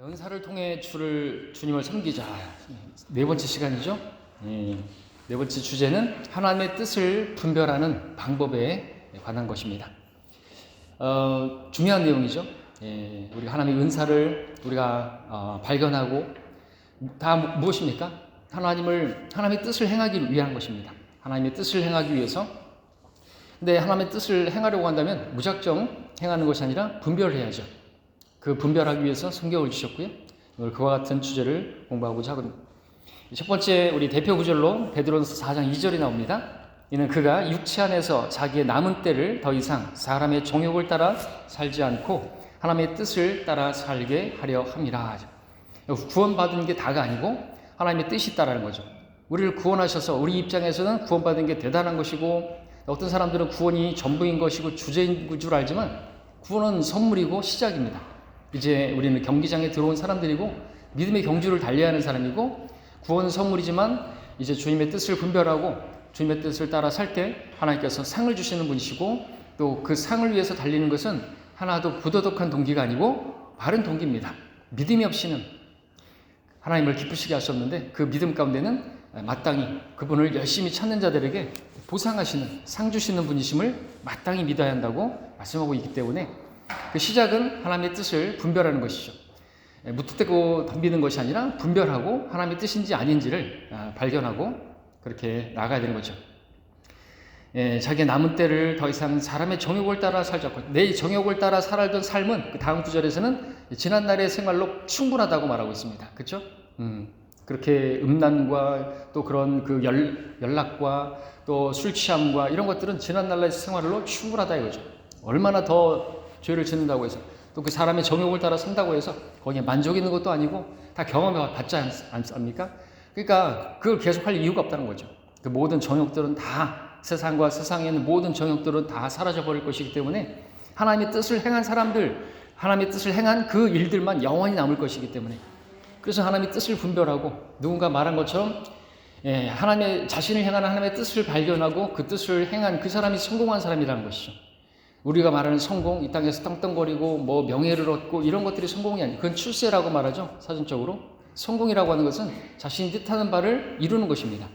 연사를 통해 주님을 섬기자. 네 번째 시간이죠. 네 번째 주제는 하나님의 뜻을 분별하는 방법에 관한 것입니다. 중요한 내용이죠. 우리가 하나님의 은사를 우리가 발견하고 다 무엇입니까? 하나님의 뜻을 행하기 위한 것입니다. 하나님의 뜻을 행하기 위해서. 근데 하나님의 뜻을 행하려고 한다면 무작정 행하는 것이 아니라 분별해야죠. 그 분별하기 위해서 성경을 주셨고요. 오늘 그와 같은 주제를 공부하고자 하거든요. 첫 번째 우리 대표 구절로 베드로전서 4장 2절이 나옵니다. 이는 그가 육체 안에서 자기의 남은 때를 더 이상 사람의 정욕을 따라 살지 않고 하나님의 뜻을 따라 살게 하려 함이라. 구원받은 게 다가 아니고 하나님의 뜻이 있다라는 거죠. 우리를 구원하셔서 우리 입장에서는 구원받은 게 대단한 것이고, 어떤 사람들은 구원이 전부인 것이고 주제인 줄 알지만 구원은 선물이고 시작입니다. 이제 우리는 경기장에 들어온 사람들이고 믿음의 경주를 달려야 하는 사람이고, 구원은 선물이지만 이제 주님의 뜻을 분별하고 주님의 뜻을 따라 살 때 하나님께서 상을 주시는 분이시고, 또 그 상을 위해서 달리는 것은 하나도 부도덕한 동기가 아니고 바른 동기입니다. 믿음이 없이는 하나님을 기쁘시게 하셨는데 그 믿음 가운데는 마땅히 그분을 열심히 찾는 자들에게 보상하시는, 상 주시는 분이심을 마땅히 믿어야 한다고 말씀하고 있기 때문에 그 시작은 하나님의 뜻을 분별하는 것이죠. 무턱대고 덤비는 것이 아니라 분별하고 하나님의 뜻인지 아닌지를 발견하고 그렇게 나가야 되는 거죠. 자기의 남은 때를 더 이상 사람의 정욕을 따라 살지 않고, 내 정욕을 따라 살았던 삶은 그 다음 구절에서는 지난날의 생활로 충분하다고 말하고 있습니다. 그렇죠? 그렇게 음란과 또 그런 그 연락과 또 술 취함과 이런 것들은 지난날의 생활로 충분하다 이거죠. 얼마나 더 죄를 짓는다고 해서, 또 그 사람의 정욕을 따라 산다고 해서 거기에 만족이 있는 것도 아니고 다 경험해 봤지 않습니까? 그러니까 그걸 계속할 이유가 없다는 거죠. 그 모든 정욕들은 다, 세상과 세상에 있는 모든 정욕들은 다 사라져 버릴 것이기 때문에 하나님의 뜻을 행한 사람들, 하나님의 뜻을 행한 그 일들만 영원히 남을 것이기 때문에, 그래서 하나님의 뜻을 분별하고 누군가 말한 것처럼 하나님의 자신을 향하는 하나님의 뜻을 발견하고 그 뜻을 행한 그 사람이 성공한 사람이라는 것이죠. 우리가 말하는 성공, 이 땅에서 떵떵거리고 뭐 명예를 얻고 이런 것들이 성공이 아니에요. 그건 출세라고 말하죠. 사전적으로. 성공이라고 하는 것은 자신이 뜻하는 바를 이루는 것입니다.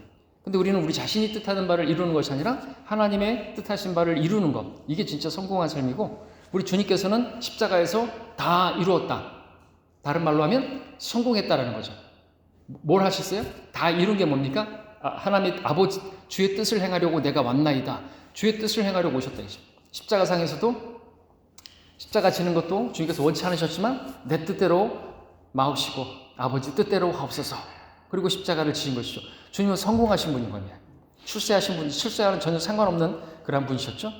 근데 우리는 우리 자신이 뜻하는 바를 이루는 것이 아니라 하나님의 뜻하신 바를 이루는 것, 이게 진짜 성공한 삶이고, 우리 주님께서는 십자가에서 다 이루었다, 다른 말로 하면 성공했다라는 거죠. 뭘 하셨어요? 다 이룬 게 뭡니까? 하나님의 아버지 주의 뜻을 행하려고 내가 왔나이다, 주의 뜻을 행하려고 오셨다. 십자가상에서도 십자가 지는 것도 주님께서 원치 않으셨지만 내 뜻대로 마옵시고 아버지 뜻대로 하옵소서, 그리고 십자가를 지신 것이죠. 주님은 성공하신 분인 겁니다. 출세하신 분이, 출세와는 전혀 상관없는 그런 분이셨죠.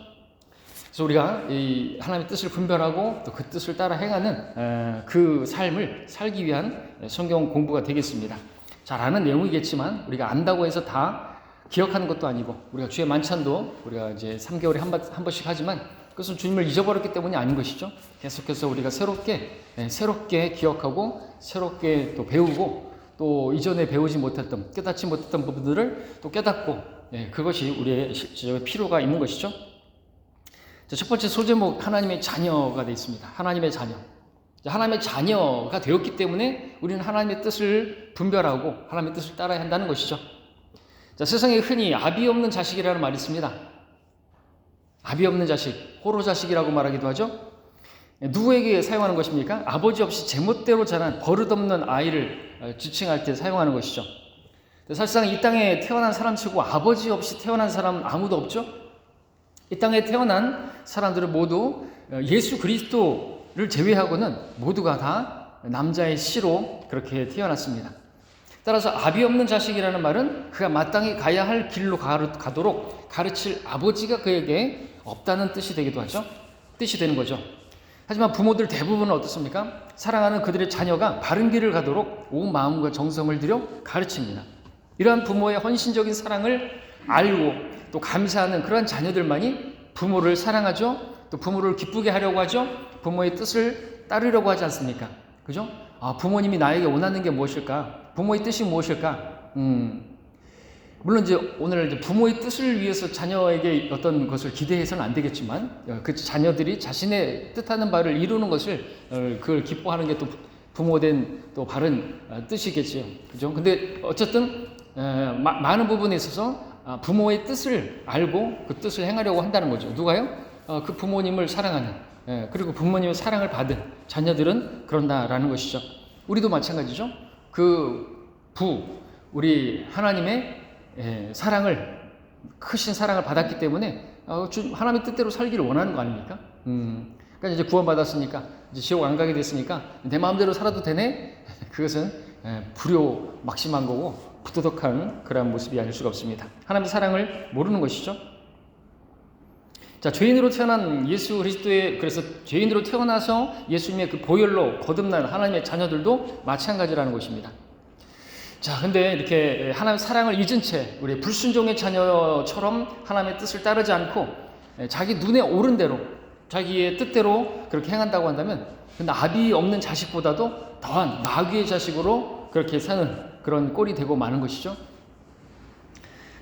그래서 우리가 이 하나님의 뜻을 분별하고 또 그 뜻을 따라 행하는 그 삶을 살기 위한 성경 공부가 되겠습니다. 잘 아는 내용이겠지만 우리가 안다고 해서 다 기억하는 것도 아니고, 우리가 주의 만찬도 우리가 이제 3개월에 한 번씩 하지만 그것은 주님을 잊어버렸기 때문이 아닌 것이죠. 계속해서 우리가 새롭게 기억하고 새롭게 또 배우고, 또 이전에 배우지 못했던, 깨닫지 못했던 부분들을 또 깨닫고, 그것이 우리의 필요가 있는 것이죠. 첫 번째 소제목, 하나님의 자녀가 되어 있습니다. 하나님의 자녀. 하나님의 자녀가 되었기 때문에 우리는 하나님의 뜻을 분별하고 하나님의 뜻을 따라야 한다는 것이죠. 세상에 흔히 아비 없는 자식이라는 말이 있습니다. 아비 없는 자식, 호로 자식이라고 말하기도 하죠. 누구에게 사용하는 것입니까? 아버지 없이 제멋대로 자란 버릇없는 아이를 지칭할 때 사용하는 것이죠. 사실상 이 땅에 태어난 사람치고 아버지 없이 태어난 사람은 아무도 없죠. 이 땅에 태어난 사람들은 모두 예수 그리스도를 제외하고는 모두가 다 남자의 씨로 그렇게 태어났습니다. 따라서 아비 없는 자식이라는 말은 그가 마땅히 가야 할 길로 가도록 가르칠 아버지가 그에게 없다는 뜻이 되기도 하죠. 뜻이 되는 거죠. 하지만 부모들 대부분은 어떻습니까? 사랑하는 그들의 자녀가 바른 길을 가도록 온 마음과 정성을 들여 가르칩니다. 이러한 부모의 헌신적인 사랑을 알고 또 감사하는 그러한 자녀들만이 부모를 사랑하죠. 또 부모를 기쁘게 하려고 하죠. 부모의 뜻을 따르려고 하지 않습니까? 그죠? 부모님이 나에게 원하는 게 무엇일까? 부모의 뜻이 무엇일까? 물론 이제 오늘 이제 부모의 뜻을 위해서 자녀에게 어떤 것을 기대해서는 안 되겠지만, 그 자녀들이 자신의 뜻하는 바를 이루는 것을 그걸 기뻐하는 게 또 부모된 또 바른 뜻이겠지요. 그죠? 근데 어쨌든 많은 부분에 있어서 부모의 뜻을 알고 그 뜻을 행하려고 한다는 거죠. 누가요? 그 부모님을 사랑하는, 그리고 부모님의 사랑을 받은 자녀들은 그런다라는 것이죠. 우리도 마찬가지죠. 우리 하나님의 크신 사랑을 받았기 때문에 하나님의 뜻대로 살기를 원하는 거 아닙니까? 그러니까 이제 구원받았으니까 이제 지옥 안 가게 됐으니까 내 마음대로 살아도 되네? 그것은 불효막심한 거고 부도덕한 그런 모습이 아닐 수가 없습니다. 하나님의 사랑을 모르는 것이죠. 자, 죄인으로 태어난 예수 그리스도의, 그래서 죄인으로 태어나서 예수님의 그 보혈로 거듭난 하나님의 자녀들도 마찬가지라는 것입니다. 자, 근데 이렇게 하나님의 사랑을 잊은 채 우리 불순종의 자녀처럼 하나님의 뜻을 따르지 않고 자기 눈에 오른 대로 자기의 뜻대로 그렇게 행한다고 한다면 나비 없는 자식보다도 더한 마귀의 자식으로 그렇게 사는 그런 꼴이 되고 마는 것이죠.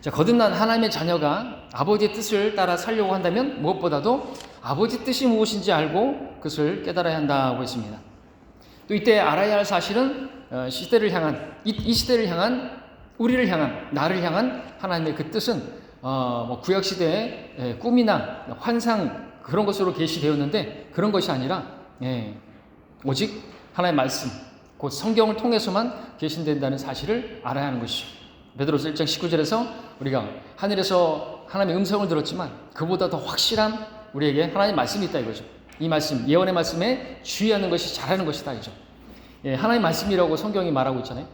자, 거듭난 하나님의 자녀가 아버지의 뜻을 따라 살려고 한다면 무엇보다도 아버지 뜻이 무엇인지 알고 그것을 깨달아야 한다고 했습니다. 또 이때 알아야 할 사실은 시대를 향한, 이 시대를 향한, 우리를 향한, 나를 향한 하나님의 그 뜻은 구약시대의 꿈이나 환상 그런 것으로 계시되었는데 그런 것이 아니라 오직 하나님의 말씀, 곧 성경을 통해서만 계신된다는 사실을 알아야 하는 것이죠. 베드로서 1장 19절에서 우리가 하늘에서 하나님의 음성을 들었지만 그보다 더 확실한 우리에게 하나님의 말씀이 있다 이거죠. 이 말씀, 예언의 말씀에 주의하는 것이 잘하는 것이다 이죠. 하나님의 말씀이라고 성경이 말하고 있잖아요.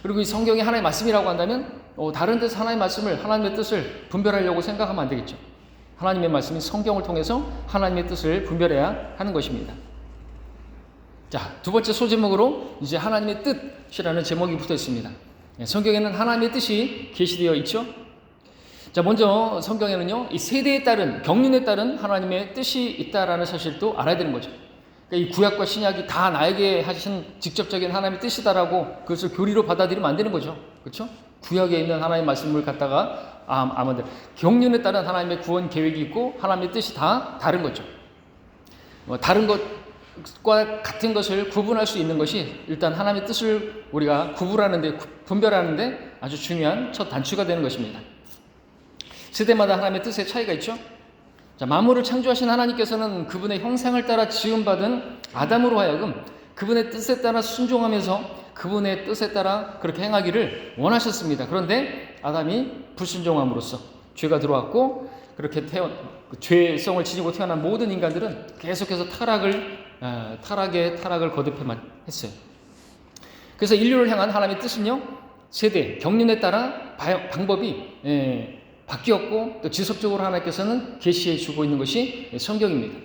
그리고 이 성경이 하나님의 말씀이라고 한다면 다른 데서 하나님의 말씀을, 하나님의 뜻을 분별하려고 생각하면 안 되겠죠. 하나님의 말씀이 성경을 통해서 하나님의 뜻을 분별해야 하는 것입니다. 자, 두 번째 소제목으로 이제 하나님의 뜻이라는 제목이 붙어 있습니다. 성경에는 하나님의 뜻이 계시되어 있죠. 자, 먼저 성경에는요, 이 세대에 따른, 경륜에 따른 하나님의 뜻이 있다라는 사실도 알아야 되는 거죠. 그러니까 이 구약과 신약이 다 나에게 하신 직접적인 하나님의 뜻이다라고 그것을 교리로 받아들이면 안 되는 거죠. 그렇죠? 구약에 있는 하나님의 말씀을 갖다가 아마들 경륜에 따른 하나님의 구원 계획이 있고 하나님의 뜻이 다 다른 거죠. 다른 것과 같은 것을 구분할 수 있는 것이 일단 하나님의 뜻을 우리가 분별하는데 아주 중요한 첫 단추가 되는 것입니다. 세대마다 하나님의 뜻의 차이가 있죠. 자, 만물을 창조하신 하나님께서는 그분의 형상을 따라 지음받은 아담으로 하여금 그분의 뜻에 따라 순종하면서 그분의 뜻에 따라 그렇게 행하기를 원하셨습니다. 그런데 아담이 불순종함으로써 죄가 들어왔고 그렇게 죄성을 지니고 태어난 모든 인간들은 계속해서 타락을 거듭해만 했어요. 그래서 인류를 향한 하나님의 뜻은요, 세대, 경륜에 따라 방법이 바뀌었고 또 지속적으로 하나님께서는 계시해 주고 있는 것이 성경입니다.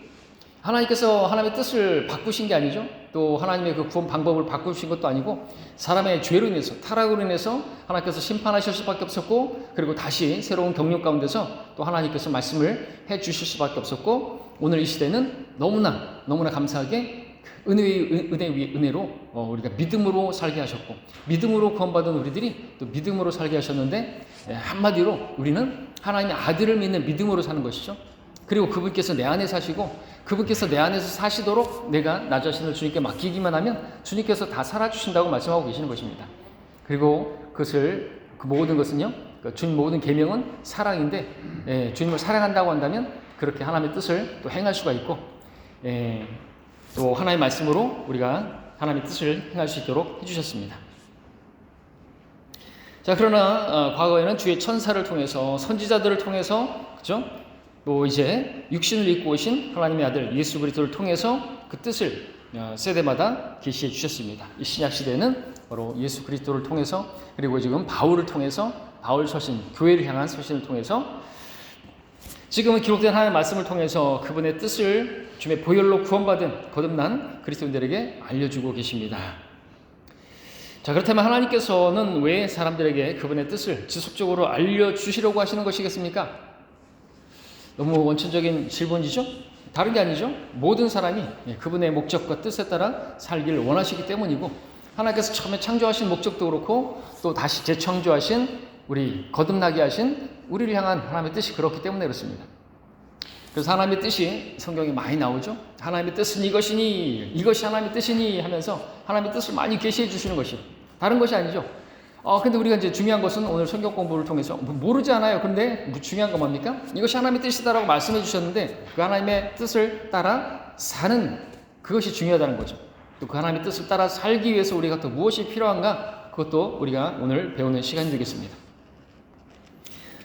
하나님께서 하나님의 뜻을 바꾸신 게 아니죠. 또 하나님의 그 구원 방법을 바꾸신 것도 아니고 사람의 죄로 인해서, 타락으로 인해서 하나님께서 심판하실 수밖에 없었고 그리고 다시 새로운 경륜 가운데서 또 하나님께서 말씀을 해 주실 수밖에 없었고 오늘 이 시대는 너무나 감사하게 은혜 위에 은혜로 우리가 믿음으로 살게 하셨고 믿음으로 구원받은 우리들이 또 믿음으로 살게 하셨는데 한마디로 우리는 하나님의 아들을 믿는 믿음으로 사는 것이죠. 그리고 그분께서 내 안에 사시고 그분께서 내 안에서 사시도록 내가 나 자신을 주님께 맡기기만 하면 주님께서 다 살아주신다고 말씀하고 계시는 것입니다. 그리고 그 모든 것은요, 주님 모든 계명은 사랑인데 주님을 사랑한다고 한다면 그렇게 하나님의 뜻을 또 행할 수가 있고 또 하나님의 말씀으로 우리가 하나님의 뜻을 행할 수 있도록 해주셨습니다. 자, 그러나 과거에는 주의 천사를 통해서 선지자들을 통해서 그죠? 또 이제 육신을 입고 오신 하나님의 아들 예수 그리스도를 통해서 그 뜻을 세대마다 계시해 주셨습니다. 이 신약 시대는 바로 예수 그리스도를 통해서 그리고 지금 바울을 통해서 바울 서신, 교회를 향한 서신을 통해서 지금은 기록된 하나님의 말씀을 통해서 그분의 뜻을 주님의 보혈로 구원받은 거듭난 그리스도인들에게 알려주고 계십니다. 자, 그렇다면 하나님께서는 왜 사람들에게 그분의 뜻을 지속적으로 알려주시려고 하시는 것이겠습니까? 너무 원천적인 질문이죠? 다른 게 아니죠. 모든 사람이 그분의 목적과 뜻에 따라 살기를 원하시기 때문이고 하나님께서 처음에 창조하신 목적도 그렇고 또 다시 재창조하신 우리 거듭나게 하신 우리를 향한 하나님의 뜻이 그렇기 때문에 그렇습니다. 그래서 하나님의 뜻이 성경에 많이 나오죠. 하나님의 뜻은 이것이니, 이것이 하나님의 뜻이니 하면서 하나님의 뜻을 많이 계시해 주시는 것이 다른 것이 아니죠. 근데 우리가 이제 중요한 것은 오늘 성경 공부를 통해서 모르지 않아요. 근데 중요한 건 뭡니까? 이것이 하나님의 뜻이다라고 말씀해 주셨는데 그 하나님의 뜻을 따라 사는 그것이 중요하다는 거죠. 또 그 하나님의 뜻을 따라 살기 위해서 우리가 또 무엇이 필요한가? 그것도 우리가 오늘 배우는 시간이 되겠습니다.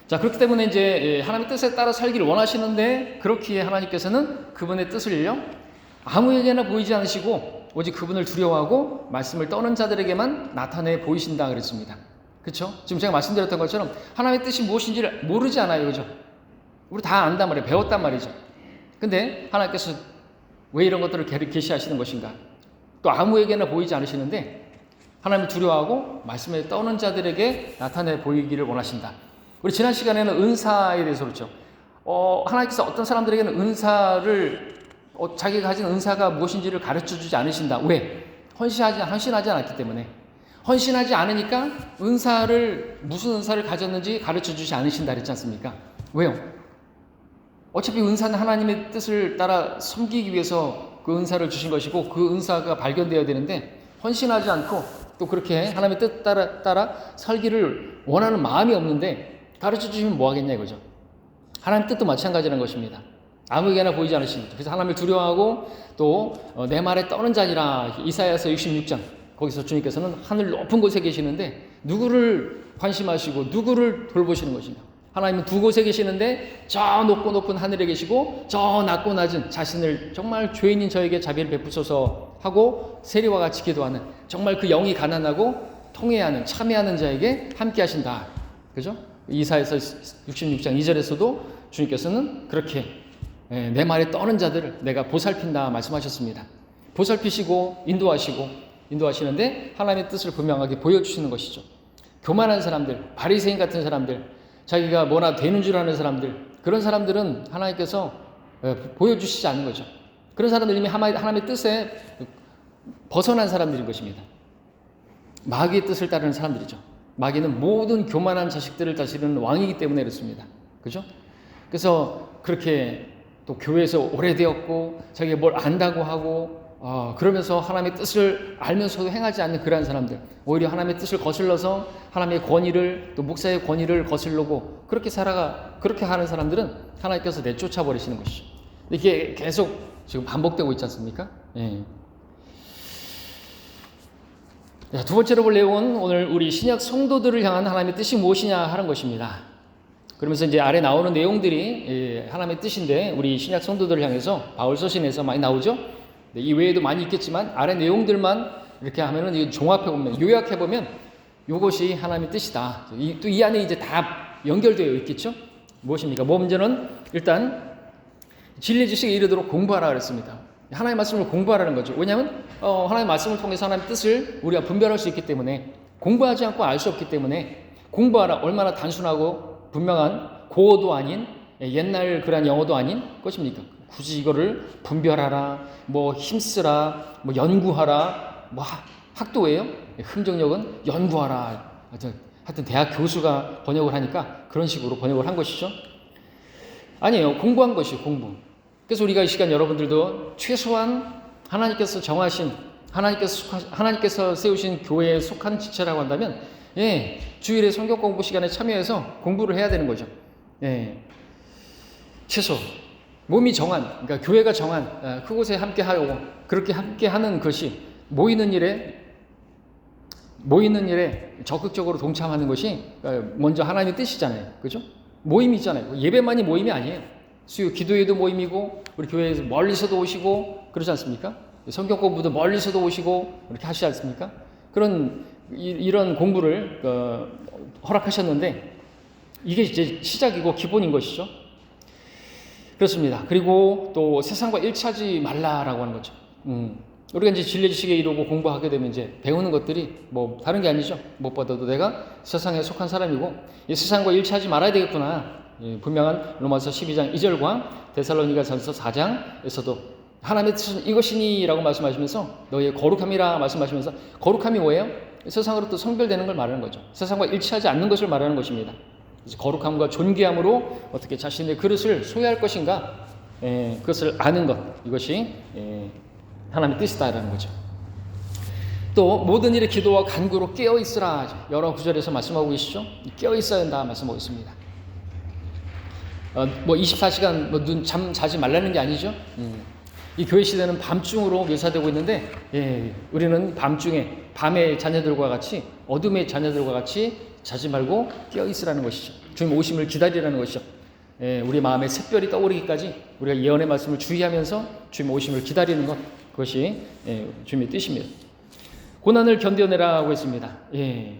자, 그렇기 때문에 이제 하나님의 뜻에 따라 살기를 원하시는데 그렇기에 하나님께서는 그분의 뜻을요 아무에게나 보이지 않으시고 오직 그분을 두려워하고 말씀을 떠는 자들에게만 나타내 보이신다 그랬습니다. 그렇죠? 지금 제가 말씀드렸던 것처럼 하나님의 뜻이 무엇인지를 모르지 않아요. 그죠? 우리 다 안단 말이에요. 배웠단 말이죠. 근데 하나님께서 왜 이런 것들을 계시하시는 것인가? 또 아무에게나 보이지 않으시는데 하나님을 두려워하고 말씀을 떠는 자들에게 나타내 보이기를 원하신다. 우리 지난 시간에는 은사에 대해서 그렇죠. 하나님께서 어떤 사람들에게는 은사를 자기가 가진 은사가 무엇인지를 가르쳐주지 않으신다. 왜? 헌신하지 않았기 때문에. 헌신하지 않으니까 무슨 은사를 가졌는지 가르쳐주지 않으신다 그랬지 않습니까? 왜요? 어차피 은사는 하나님의 뜻을 따라 섬기기 위해서 그 은사를 주신 것이고 그 은사가 발견되어야 되는데 헌신하지 않고 또 그렇게 하나님의 뜻 따라 살기를 원하는 마음이 없는데 가르쳐주시면 뭐 하겠냐 이거죠. 하나님 뜻도 마찬가지라는 것입니다. 아무에게나 보이지 않으십니다. 그래서 하나님을 두려워하고 또 내 말에 떠는 자니라 이사야서 66장 거기서 주님께서는 하늘 높은 곳에 계시는데 누구를 관심하시고 누구를 돌보시는 것이냐. 하나님은 두 곳에 계시는데 저 높고 높은 하늘에 계시고 저 낮고 낮은 자신을 정말 죄인인 저에게 자비를 베푸소서 하고 세리와 같이 기도하는 정말 그 영이 가난하고 통회하는 참회하는 자에게 함께 하신다. 그죠? 이사야서 66장 2절에서도 주님께서는 그렇게 내 말에 떠는 자들을 내가 보살핀다 말씀하셨습니다. 보살피시고 인도하시는데 하나님의 뜻을 분명하게 보여주시는 것이죠. 교만한 사람들, 바리새인 같은 사람들, 자기가 뭐나 되는 줄 아는 사람들, 그런 사람들은 하나님께서 보여주시지 않는 거죠. 그런 사람들은 이미 하나님의 뜻에 벗어난 사람들인 것입니다. 마귀의 뜻을 따르는 사람들이죠. 마귀는 모든 교만한 자식들을 다스리는 왕이기 때문에 그렇습니다. 그죠? 그래서 그렇게 또 교회에서 오래되었고 자기가 뭘 안다고 하고 그러면서 하나님의 뜻을 알면서도 행하지 않는 그러한 사람들, 오히려 하나님의 뜻을 거슬러서 하나님의 권위를 또 목사의 권위를 거슬르고 그렇게 하는 사람들은 하나님께서 내쫓아 버리시는 것이죠. 이게 계속 지금 반복되고 있지 않습니까? 예. 두 번째로 볼 내용은 오늘 우리 신약 성도들을 향한 하나님의 뜻이 무엇이냐 하는 것입니다. 그러면서 이제 아래 나오는 내용들이 하나님의 뜻인데 우리 신약 성도들을 향해서 바울 서신에서 많이 나오죠. 이 외에도 많이 있겠지만 아래 내용들만 이렇게 하면은 종합해보면 요약해보면 이것이 하나님의 뜻이다. 또 이 안에 이제 다 연결되어 있겠죠. 무엇입니까? 먼저는 일단 진리 지식에 이르도록 공부하라 그랬습니다. 하나님의 말씀을 공부하라는 거죠. 왜냐하면 하나님의 말씀을 통해서 하나님의 뜻을 우리가 분별할 수 있기 때문에 공부하지 않고 알 수 없기 때문에 공부하라. 얼마나 단순하고 분명한 고어도 아닌 옛날 그런 영어도 아닌 것입니까? 굳이 이거를 분별하라, 뭐 힘쓰라, 뭐 연구하라, 뭐 학도예요? 흥정역은 연구하라. 하여튼 대학 교수가 번역을 하니까 그런 식으로 번역을 한 것이죠. 아니에요. 공부한 것이에요. 공부. 그래서 우리가 이 시간 여러분들도 최소한 하나님께서 정하신 하나님께서 세우신 교회에 속한 지체라고 한다면 주일에 성경 공부 시간에 참여해서 공부를 해야 되는 거죠. 최소 몸이 정한, 그러니까 교회가 정한 그곳에 함께 하고 그렇게 함께 하는 것이 모이는 일에 적극적으로 동참하는 것이 먼저 하나님의 뜻이잖아요. 그죠? 모임이 있잖아요. 예배만이 모임이 아니에요. 수요 기도회도 모임이고 우리 교회에서 멀리서도 오시고 그러지 않습니까? 성경 공부도 멀리서도 오시고 이렇게 하시지 않습니까? 이런 공부를 허락하셨는데 이게 이제 시작이고 기본인 것이죠. 그렇습니다. 그리고 또 세상과 일치하지 말라라고 하는 거죠. 우리가 이제 진리 지식에 이르고 공부하게 되면 이제 배우는 것들이 뭐 다른 게 아니죠. 무엇보다도 내가 세상에 속한 사람이고 이 세상과 일치하지 말아야 되겠구나. 분명한 로마서 12장 2절과 데살로니가전서 4장에서도 하나님의 뜻은 이것이니라고 말씀하시면서 너희의 거룩함이라 말씀하시면서 거룩함이 뭐예요? 세상으로부터 성별되는 걸 말하는 거죠. 세상과 일치하지 않는 것을 말하는 것입니다. 그래서 거룩함과 존귀함으로 어떻게 자신의 그릇을 소유할 것인가? 그것을 아는 것, 이것이 하나님의 뜻이다라는 거죠. 또 모든 일에 기도와 간구로 깨어 있으라, 여러 구절에서 말씀하고 계시죠. 깨어 있어야 한다 말씀하고 있습니다. 뭐 24시간 잠 자지 말라는 게 아니죠. 이 교회 시대는 밤중으로 묘사되고 있는데, 우리는 밤의 자녀들과 같이, 어둠의 자녀들과 같이 자지 말고 깨어 있으라는 것이죠. 주님 오심을 기다리라는 것이죠. 우리 마음에 샛별이 떠오르기까지 우리가 예언의 말씀을 주의하면서 주님 오심을 기다리는 것, 그것이 주님의 뜻입니다. 고난을 견뎌내라고 했습니다.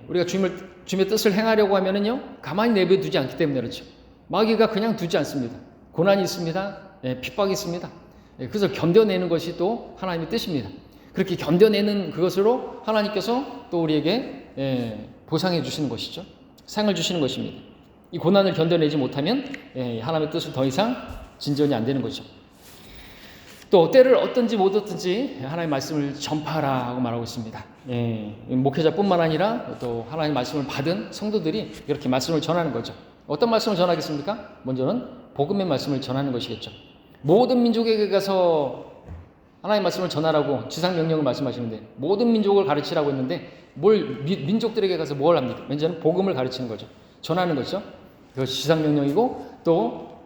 우리가 주님의 뜻을 행하려고 하면은요, 가만히 내버려두지 않기 때문에 그렇죠. 마귀가 그냥 두지 않습니다. 고난이 있습니다. 핍박이 있습니다. 그래서 견뎌내는 것이 또 하나님의 뜻입니다. 그렇게 견뎌내는 그것으로 하나님께서 또 우리에게 보상해 주시는 것이죠. 상을 주시는 것입니다. 이 고난을 견뎌내지 못하면 하나님의 뜻은 더 이상 진전이 안 되는 거죠. 또 때를 얻든지 못 얻든지 하나님의 말씀을 전파하라 하고 말하고 있습니다. 목회자뿐만 아니라 또 하나님의 말씀을 받은 성도들이 이렇게 말씀을 전하는 거죠. 어떤 말씀을 전하겠습니까? 먼저는 복음의 말씀을 전하는 것이겠죠. 모든 민족에게 가서 하나님의 말씀을 전하라고 지상명령을 말씀하시는데, 모든 민족을 가르치라고 했는데 민족들에게 가서 뭘 합니까? 먼저는 복음을 가르치는 거죠. 전하는 거죠. 그것이 지상명령이고, 또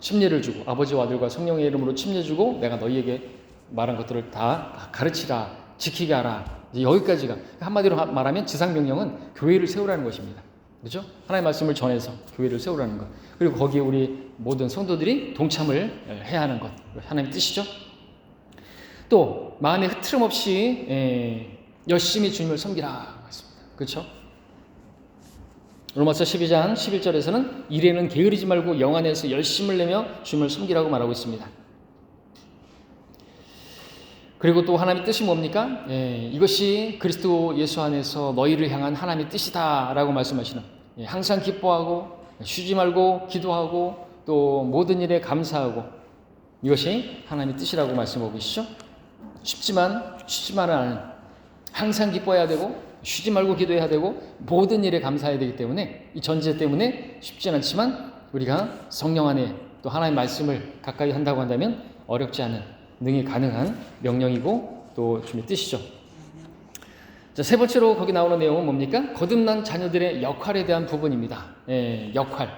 침례를 주고, 아버지와 아들과 성령의 이름으로 침례 주고, 내가 너희에게 말한 것들을 다 가르치라, 지키게 하라. 여기까지가, 한마디로 말하면 지상명령은 교회를 세우라는 것입니다. 그렇죠? 하나님의 말씀을 전해서 교회를 세우라는 것, 그리고 거기에 우리 모든 성도들이 동참을 해야 하는 것, 하나님의 뜻이죠. 또 마음에 흐트름 없이 열심히 주님을 섬기라 했습니다. 그렇죠? 로마서 12장 11절에서는 일에는 게으르지 말고 영 안에서 열심을 내며 주님을 섬기라고 말하고 있습니다. 그리고 또 하나님의 뜻이 뭡니까? 이것이 그리스도 예수 안에서 너희를 향한 하나님의 뜻이다 라고 말씀하시는, 항상 기뻐하고 쉬지 말고 기도하고 또 모든 일에 감사하고, 이것이 하나님의 뜻이라고 말씀하고 계시죠. 쉽지만은 않은, 항상 기뻐해야 되고 쉬지 말고 기도해야 되고 모든 일에 감사해야 되기 때문에, 이 전제 때문에 쉽진 않지만 우리가 성령 안에 또 하나님의 말씀을 가까이 한다고 한다면 어렵지 않은, 능히 가능한 명령이고 또 주님의 뜻이죠. 자, 세 번째로 거기 나오는 내용은 뭡니까? 거듭난 자녀들의 역할에 대한 부분입니다. 역할.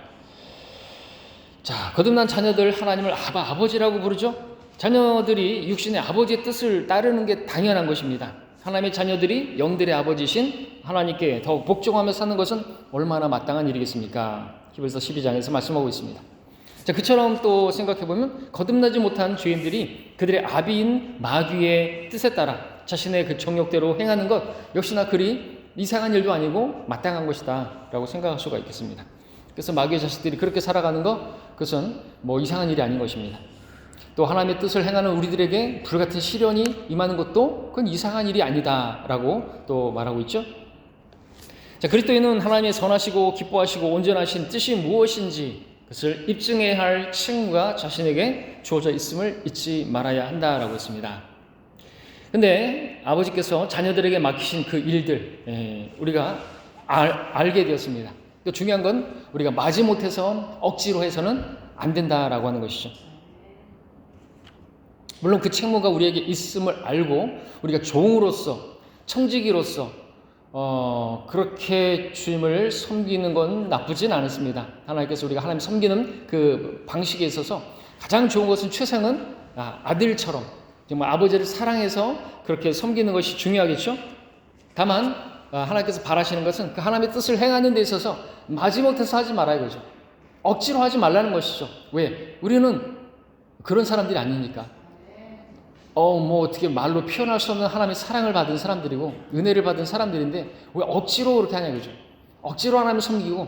자, 거듭난 자녀들, 하나님을 아버지라고 부르죠. 자녀들이 육신의 아버지의 뜻을 따르는 게 당연한 것입니다. 하나님의 자녀들이 영들의 아버지신 하나님께 더욱 복종하며 사는 것은 얼마나 마땅한 일이겠습니까? 히브리서 12장에서 말씀하고 있습니다. 자, 그처럼 또 생각해보면 거듭나지 못한 죄인들이 그들의 아비인 마귀의 뜻에 따라 자신의 그 정욕대로 행하는 것 역시나 그리 이상한 일도 아니고 마땅한 것이다 라고 생각할 수가 있겠습니다. 그래서 마귀의 자식들이 그렇게 살아가는 것, 그것은 뭐 이상한 일이 아닌 것입니다. 또 하나님의 뜻을 행하는 우리들에게 불같은 시련이 임하는 것도 그건 이상한 일이 아니다 라고 또 말하고 있죠. 자, 그리스도인은 하나님의 선하시고 기뻐하시고 온전하신 뜻이 무엇인지 그것을 입증해야 할 책무가 자신에게 주어져 있음을 잊지 말아야 한다라고 했습니다. 근데 아버지께서 자녀들에게 맡기신 그 일들, 우리가 알게 되었습니다. 또 중요한 건 우리가 마지못해서 억지로 해서는 안 된다라고 하는 것이죠. 물론 그 책무가 우리에게 있음을 알고 우리가 종으로서, 청지기로서 그렇게 주님을 섬기는 건 나쁘진 않습니다. 하나님께서 우리가 하나님 섬기는 그 방식에 있어서 가장 좋은 것은, 최상은 아들처럼 정말 아버지를 사랑해서 그렇게 섬기는 것이 중요하겠죠. 다만 하나님께서 바라시는 것은 그 하나님의 뜻을 행하는 데 있어서 마지못해서 하지 말아야 이거죠. 억지로 하지 말라는 것이죠. 왜? 우리는 그런 사람들이 아니니까. 뭐 어떻게 말로 표현할 수 없는 하나님의 사랑을 받은 사람들이고 은혜를 받은 사람들인데 왜 억지로 그렇게 하냐 이거죠. 억지로 하나님을 섬기고,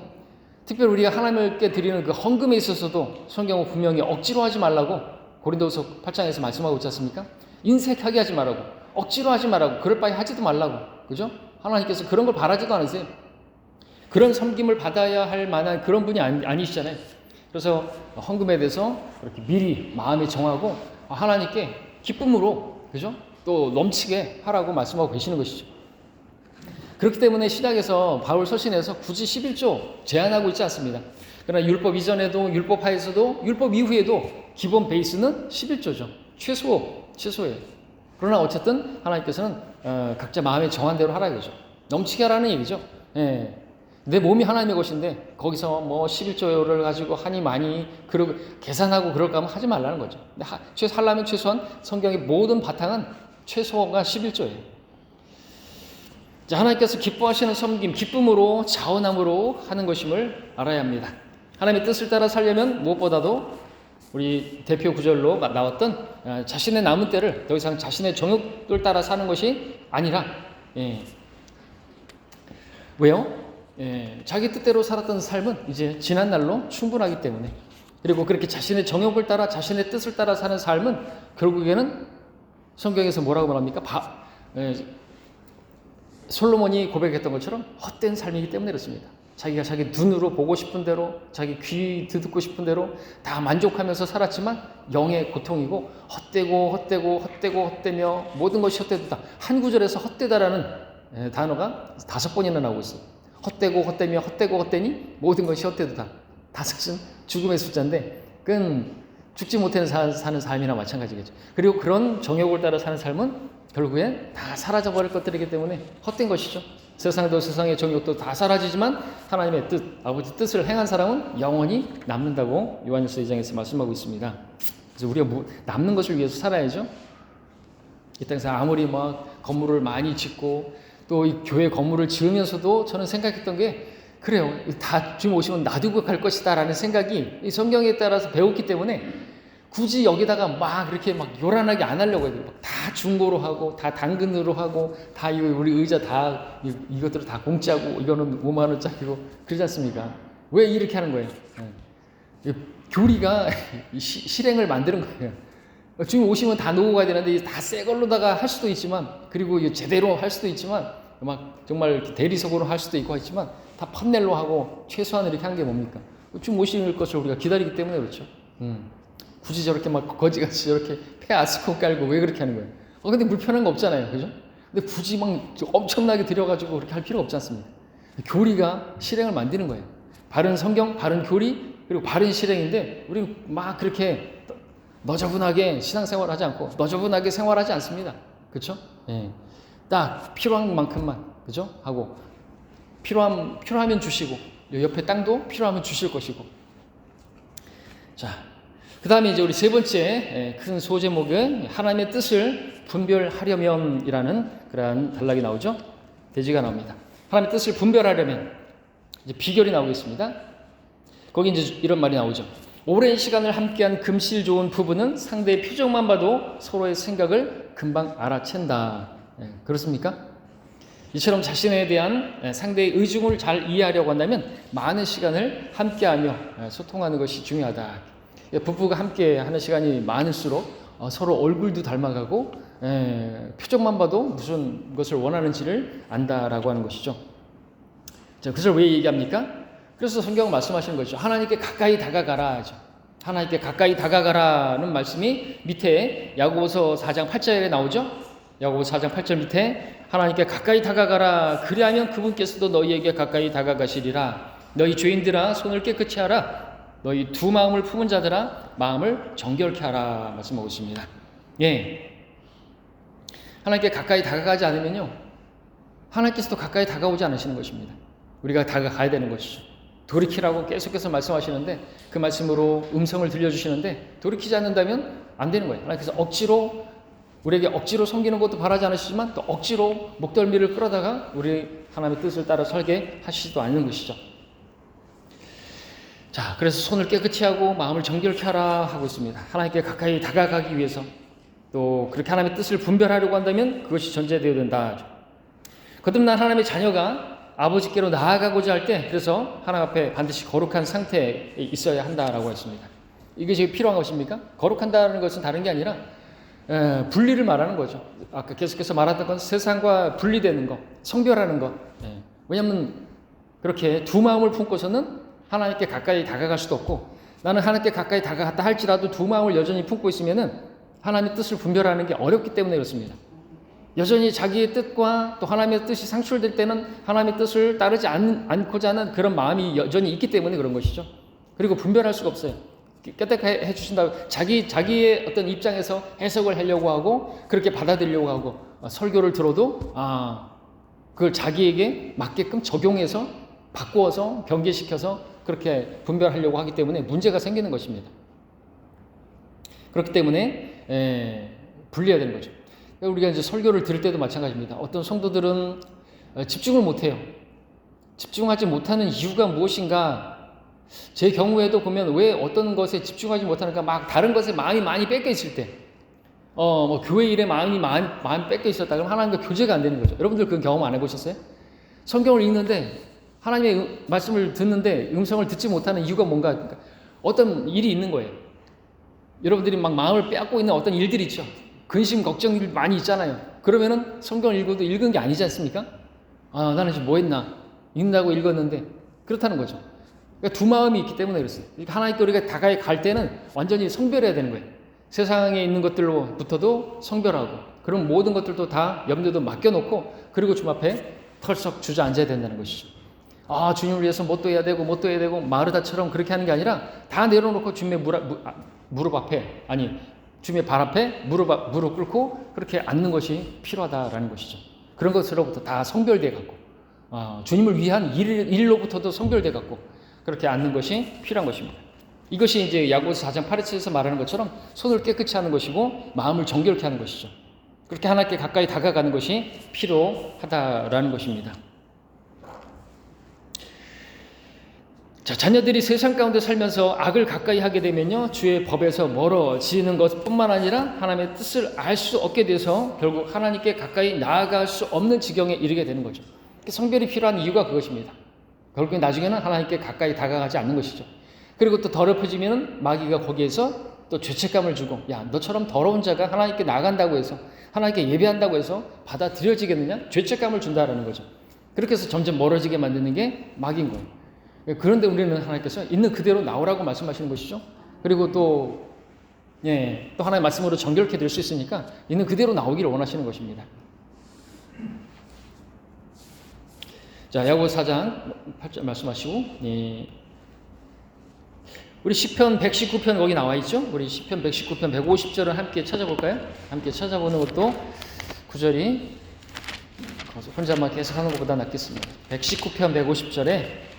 특별히 우리가 하나님께 드리는 그 헌금에 있어서도 성경은 분명히 억지로 하지 말라고 고린도후서 8장에서 말씀하고 있지 않습니까? 인색하게 하지 말라고, 억지로 하지 말라고, 그럴 바에 하지도 말라고, 그죠? 하나님께서 그런 걸 바라지도 않으세요. 그런 섬김을 받아야 할 만한 그런 분이 아니시잖아요. 그래서 헌금에 대해서 그렇게 미리 마음에 정하고 하나님께 기쁨으로, 그죠? 또 넘치게 하라고 말씀하고 계시는 것이죠. 그렇기 때문에 신약에서 바울 서신에서 굳이 11조 제한하고 있지 않습니다. 그러나 율법 이전에도, 율법 하에서도, 율법 이후에도 기본 베이스는 11조죠. 최소예요. 그러나 어쨌든 하나님께서는 각자 마음에 정한 대로 하라 이거죠. 넘치게 하라는 얘기죠. 예. 내 몸이 하나님의 것인데 거기서 뭐 11조를 가지고 하니 많이 그러고 계산하고 그럴까 하면 하지 말라는 거죠. 하려면 최소한 성경의 모든 바탕은 최소가 11조예요. 자, 하나님께서 기뻐하시는 섬김, 기쁨으로 자원함으로 하는 것임을 알아야 합니다. 하나님의 뜻을 따라 살려면 무엇보다도 우리 대표 구절로 나왔던 자신의 남은 때를 더 이상 자신의 정욕을 따라 사는 것이 아니라 왜요? 자기 뜻대로 살았던 삶은 이제 지난 날로 충분하기 때문에, 그리고 그렇게 자신의 정욕을 따라 자신의 뜻을 따라 사는 삶은 결국에는 성경에서 뭐라고 말합니까? 솔로몬이 고백했던 것처럼 헛된 삶이기 때문에 그렇습니다. 자기가 자기 눈으로 보고 싶은 대로, 자기 귀 듣고 싶은 대로 다 만족하면서 살았지만 영의 고통이고 헛되며 모든 것이 헛되다. 한 구절에서 헛되다라는 단어가 5번이나 나오고 있어요. 헛되니 모든 것이 헛되다. 5은 죽음의 숫자인데 그건 죽지 못하는 사는 삶이나 마찬가지겠죠. 그리고 그런 정욕을 따라 사는 삶은 결국엔 다 사라져버릴 것들이기 때문에 헛된 것이죠. 세상도 세상의 정욕도 다 사라지지만 하나님의 뜻, 아버지 뜻을 행한 사람은 영원히 남는다고 요한일서 2장에서 말씀하고 있습니다. 그래서 우리가 남는 것을 위해서 살아야죠. 이 땅에서 아무리 막 건물을 많이 짓고 또 이 교회 건물을 지으면서도 저는 생각했던 게 그래요. 다 주님 오시면 놔두고 갈 것이다 라는 생각이 이 성경에 따라서 배웠기 때문에 굳이 여기다가 막 그렇게 막 요란하게 안 하려고 해요. 다 중고로 하고 다 당근으로 하고 다 우리 의자 다 이것들을 다 공짜고 이거는 5만 원짜리고 그러지 않습니까? 왜 이렇게 하는 거예요? 교리가 실행을 만드는 거예요. 주님 오시면 다 놓고 가야 되는데 다 새 걸로다가 할 수도 있지만, 그리고 제대로 할 수도 있지만, 막 정말 대리석으로 할 수도 있고 하지만 다 판넬로 하고 최소한 이렇게 하는 게 뭡니까? 주님 오실 것을 우리가 기다리기 때문에 그렇죠. 굳이 저렇게 막 거지같이 저렇게 폐 아스코 깔고 왜 그렇게 하는 거예요? 근데 불편한 거 없잖아요. 그죠? 근데 굳이 막 엄청나게 들여가지고 그렇게 할 필요가 없지 않습니까? 교리가 실행을 만드는 거예요. 바른 성경, 바른 교리, 그리고 바른 실행인데 우리 막 그렇게 너저분하게 신앙생활 하지 않고 너저분하게 생활하지 않습니다. 그렇죠? 예. 딱 필요한 만큼만, 그죠? 하고 필요하면 주시고 옆에 땅도 필요하면 주실 것이고. 자, 그 다음에 이제 우리 세 번째 큰 소제목은 하나님의 뜻을 분별하려면이라는 그러한 단락이 나오죠. 대지가 나옵니다. 하나님의 뜻을 분별하려면 이제 비결이 나오겠습니다. 거기 이제 이런 말이 나오죠. 오랜 시간을 함께한 금실 좋은 부부는 상대의 표정만 봐도 서로의 생각을 금방 알아챈다. 그렇습니까? 이처럼 자신에 대한 상대의 의중을 잘 이해하려고 한다면 많은 시간을 함께하며 소통하는 것이 중요하다. 부부가 함께 하는 시간이 많을수록 서로 얼굴도 닮아가고 표정만 봐도 무슨 것을 원하는지를 안다라고 하는 것이죠. 자, 그것을 왜 얘기합니까? 그래서 성경은 말씀하시는 거죠. 하나님께 가까이 다가가라 하죠. 하나님께 가까이 다가가라는 말씀이 밑에 야고보서 4장 8절에 나오죠. 야고보서 4장 8절 밑에 하나님께 가까이 다가가라. 그리하면 그분께서도 너희에게 가까이 다가가시리라. 너희 죄인들아 손을 깨끗이 하라. 너희 두 마음을 품은 자들아 마음을 정결케 하라 말씀하고 있습니다. 예. 하나님께 가까이 다가가지 않으면요, 하나님께서도 가까이 다가오지 않으시는 것입니다. 우리가 다가가야 되는 것이죠. 돌이키라고 계속해서 말씀하시는데 그 말씀으로 음성을 들려주시는데 돌이키지 않는다면 안 되는 거예요. 하나님께서 우리에게 억지로 섬기는 것도 바라지 않으시지만 또 억지로 목덜미를 끌어다가 우리 하나님의 뜻을 따라 살게 하시지도 않는 것이죠. 자, 그래서 손을 깨끗이 하고 마음을 정결케 하라 하고 있습니다. 하나님께 가까이 다가가기 위해서 또 그렇게 하나님의 뜻을 분별하려고 한다면 그것이 전제되어야 된다. 거듭난 하나님의 자녀가 아버지께로 나아가고자 할 때 그래서 하나님 앞에 반드시 거룩한 상태에 있어야 한다라고 했습니다. 이게 지금 필요한 것입니까? 거룩한다는 것은 다른 게 아니라 분리를 말하는 거죠. 아까 계속해서 말했던 건 세상과 분리되는 것, 성별하는 것. 왜냐하면 그렇게 두 마음을 품고서는 하나님께 가까이 다가갈 수도 없고, 나는 하나님께 가까이 다가갔다 할지라도 두 마음을 여전히 품고 있으면은 하나님의 뜻을 분별하는 게 어렵기 때문에 그렇습니다. 여전히 자기의 뜻과 또 하나님의 뜻이 상충될 때는 하나님의 뜻을 따르지 않고자 하는 그런 마음이 여전히 있기 때문에 그런 것이죠. 그리고 분별할 수가 없어요. 깨닫게 해주신다. 자기의 어떤 입장에서 해석을 하려고 하고 그렇게 받아들이려고 하고 설교를 들어도 그걸 자기에게 맞게끔 적용해서 바꾸어서 경계시켜서 그렇게 분별하려고 하기 때문에 문제가 생기는 것입니다. 그렇기 때문에 분리해야 되는 거죠. 우리가 이제 설교를 들을 때도 마찬가지입니다. 어떤 성도들은 집중을 못해요. 집중하지 못하는 이유가 무엇인가? 제 경우에도 보면 왜 어떤 것에 집중하지 못하는가, 막 다른 것에 마음이 많이 뺏겨 있을 때, 뭐 교회 일에 마음이 뺏겨 있었다 그러면 하나님과 교제가 안 되는 거죠. 여러분들 그런 경험 안 해보셨어요? 성경을 읽는데 하나님의 말씀을 듣는데 음성을 듣지 못하는 이유가 뭔가? 그러니까 어떤 일이 있는 거예요. 여러분들이 막 마음을 빼앗고 있는 어떤 일들이 있죠. 근심, 걱정이 많이 있잖아요. 그러면은 성경을 읽어도 읽은 게 아니지 않습니까? 나는 지금 뭐 했나? 읽는다고 읽었는데 그렇다는 거죠. 그러니까 두 마음이 있기 때문에 그렇습니다. 그러니까 하나님께 우리가 다가에 갈 때는 완전히 성별해야 되는 거예요. 세상에 있는 것들로부터도 성별하고 그런 모든 것들도 다 염려도 맡겨놓고 그리고 주님 앞에 털썩 주저앉아야 된다는 것이죠. 주님을 위해서 뭣도 해야 되고 마르다처럼 그렇게 하는 게 아니라 다 내려놓고 주님의 무릎 앞에 주님의 발 앞에 무릎 꿇고 그렇게 앉는 것이 필요하다라는 것이죠. 그런 것으로부터 다 성별돼 갖고 주님을 위한 일로부터도 성별돼 갖고 그렇게 앉는 것이 필요한 것입니다. 이것이 이제 야고보서 4장 8절에서 말하는 것처럼 손을 깨끗이 하는 것이고 마음을 정결케 하는 것이죠. 그렇게 하나님께 가까이 다가가는 것이 필요하다라는 것입니다. 자, 자녀들이 세상 가운데 살면서 악을 가까이 하게 되면요, 주의 법에서 멀어지는 것뿐만 아니라 하나님의 뜻을 알 수 없게 돼서 결국 하나님께 가까이 나아갈 수 없는 지경에 이르게 되는 거죠. 성별이 필요한 이유가 그것입니다. 결국 나중에는 하나님께 가까이 다가가지 않는 것이죠. 그리고 또 더럽혀지면 마귀가 거기에서 또 죄책감을 주고, 야, 너처럼 더러운 자가 하나님께 나간다고 해서, 하나님께 예배한다고 해서 받아들여지겠느냐? 죄책감을 준다라는 거죠. 그렇게 해서 점점 멀어지게 만드는 게 마귀인 거예요. 그런데 우리는 하나님께서 있는 그대로 나오라고 말씀하시는 것이죠. 그리고 또 하나님의 말씀으로 정결케 될 수 있으니까 있는 그대로 나오기를 원하시는 것입니다. 자, 야고보서 4장 8절 말씀하시고, 우리 시편 119편 거기 나와 있죠? 우리 시편 119편 150절을 함께 찾아볼까요? 함께 찾아보는 것도 구절이 혼자만 계속 하는 것보다 낫겠습니다. 119편 150절에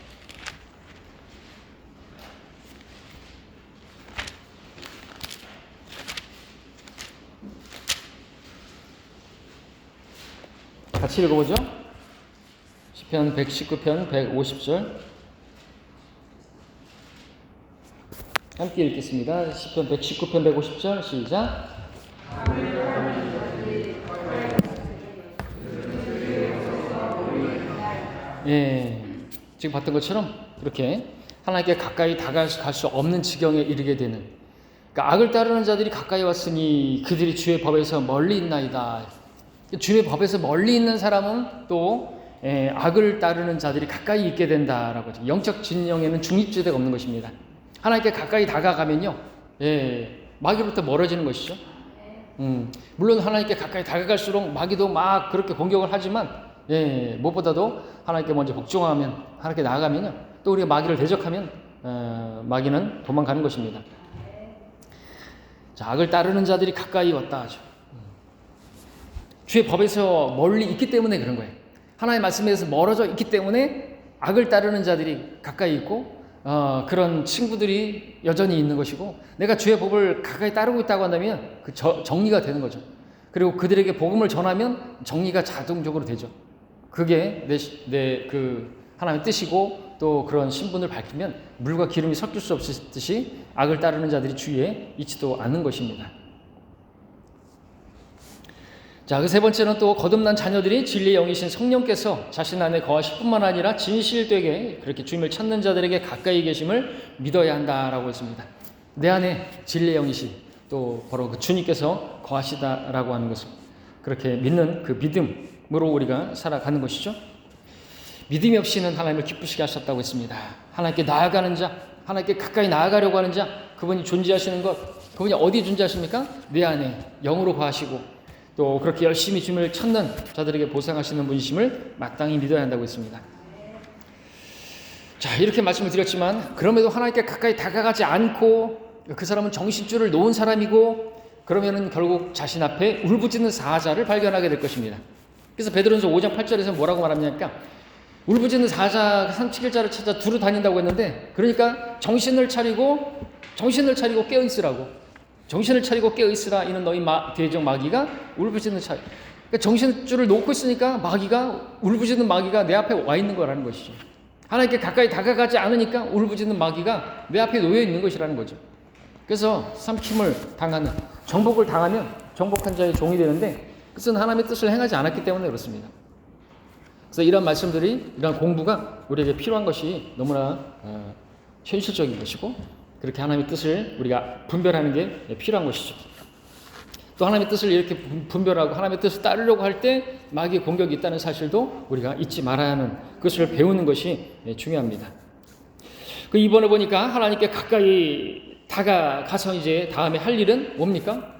같이 읽어보죠. 시편 119편 150절 함께 읽겠습니다. 시편 119편 150절 시작. 지금 봤던 것처럼 그렇게 하나님께 가까이 다가갈 수 없는 지경에 이르게 되는, 그러니까 악을 따르는 자들이 가까이 왔으니 그들이 주의 법에서 멀리 있나이다. 주의 법에서 멀리 있는 사람은 또 악을 따르는 자들이 가까이 있게 된다라고 하죠. 영적 진영에는 중립지대가 없는 것입니다. 하나님께 가까이 다가가면요, 마귀로부터 멀어지는 것이죠. 물론 하나님께 가까이 다가갈수록 마귀도 막 그렇게 공격을 하지만, 무엇보다도 하나님께 먼저 복종하면, 하나님께 나아가면요, 또 우리가 마귀를 대적하면 마귀는 도망가는 것입니다. 자, 악을 따르는 자들이 가까이 왔다 하죠. 주의 법에서 멀리 있기 때문에 그런 거예요. 하나님의 말씀에서 멀어져 있기 때문에 악을 따르는 자들이 가까이 있고, 그런 친구들이 여전히 있는 것이고, 내가 주의 법을 가까이 따르고 있다고 한다면 그 정리가 되는 거죠. 그리고 그들에게 복음을 전하면 정리가 자동적으로 되죠. 그게 그 하나님의 뜻이고, 또 그런 신분을 밝히면 물과 기름이 섞일 수 없듯이 악을 따르는 자들이 주위에 있지도 않는 것입니다. 자, 그 세 번째는 또 거듭난 자녀들이 진리의 영이신 성령께서 자신 안에 거하실 뿐만 아니라 진실되게 그렇게 주님을 찾는 자들에게 가까이 계심을 믿어야 한다라고 했습니다. 내 안에 진리의 영이신 또 바로 그 주님께서 거하시다라고 하는 것을 그렇게 믿는 그 믿음으로 우리가 살아가는 것이죠. 믿음이 없이는 하나님을 기쁘시게 하셨다고 했습니다. 하나님께 나아가는 자, 하나님께 가까이 나아가려고 하는 자, 그분이 존재하시는 것, 그분이 어디 존재하십니까? 내 안에 영으로 거하시고 또 그렇게 열심히 주님을 찾는 자들에게 보상하시는 분이심을 마땅히 믿어야 한다고 했습니다. 자, 이렇게 말씀을 드렸지만 그럼에도 하나님께 가까이 다가가지 않고 그 사람은 정신줄을 놓은 사람이고 그러면은 결국 자신 앞에 울부짖는 사자를 발견하게 될 것입니다. 그래서 베드로전서 5장 8절에서 뭐라고 말합니까? 울부짖는 사자가 산책일자를 찾아 두루 다닌다고 했는데, 그러니까 정신을 차리고 깨어 있으라고. 정신을 차리고 깨어 있으라. 이는 너희 대적 마귀가 울부짖는 차. 그러니까 정신줄을 놓고 있으니까 울부짖는 마귀가 내 앞에 와 있는 거라는 것이죠. 하나님께 가까이 다가가지 않으니까 울부짖는 마귀가 내 앞에 놓여 있는 것이라는 거죠. 그래서 삼킴을 당하는, 정복을 당하면 정복한 자의 종이 되는데, 그것은 하나님의 뜻을 행하지 않았기 때문에 그렇습니다. 그래서 이런 말씀들이, 이런 공부가 우리에게 필요한 것이 너무나 현실적인 것이고, 그렇게 하나님의 뜻을 우리가 분별하는 게 필요한 것이죠. 또 하나님의 뜻을 이렇게 분별하고 하나님의 뜻을 따르려고 할 때 마귀의 공격이 있다는 사실도 우리가 잊지 말아야 하는, 그것을 배우는 것이 중요합니다. 이번에 보니까 하나님께 가까이 다가가서 이제 다음에 할 일은 뭡니까?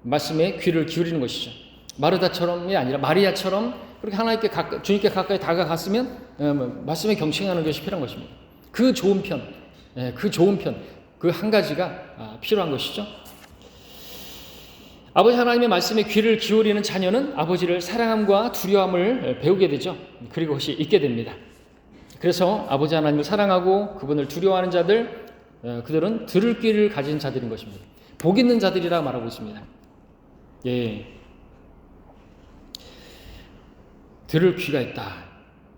말씀에 귀를 기울이는 것이죠. 마르다처럼이 아니라 마리아처럼 그렇게 하나님께 주님께 가까이 다가갔으면 말씀에 경청하는 것이 필요한 것입니다. 그 좋은 편, 그 한 가지가 필요한 것이죠. 아버지 하나님의 말씀에 귀를 기울이는 자녀는 아버지를 사랑함과 두려움을 배우게 되죠. 그리고 그것이 있게 됩니다. 그래서 아버지 하나님을 사랑하고 그분을 두려워하는 자들, 그들은 들을 귀를 가진 자들인 것입니다. 복 있는 자들이라 말하고 있습니다. 예, 들을 귀가 있다.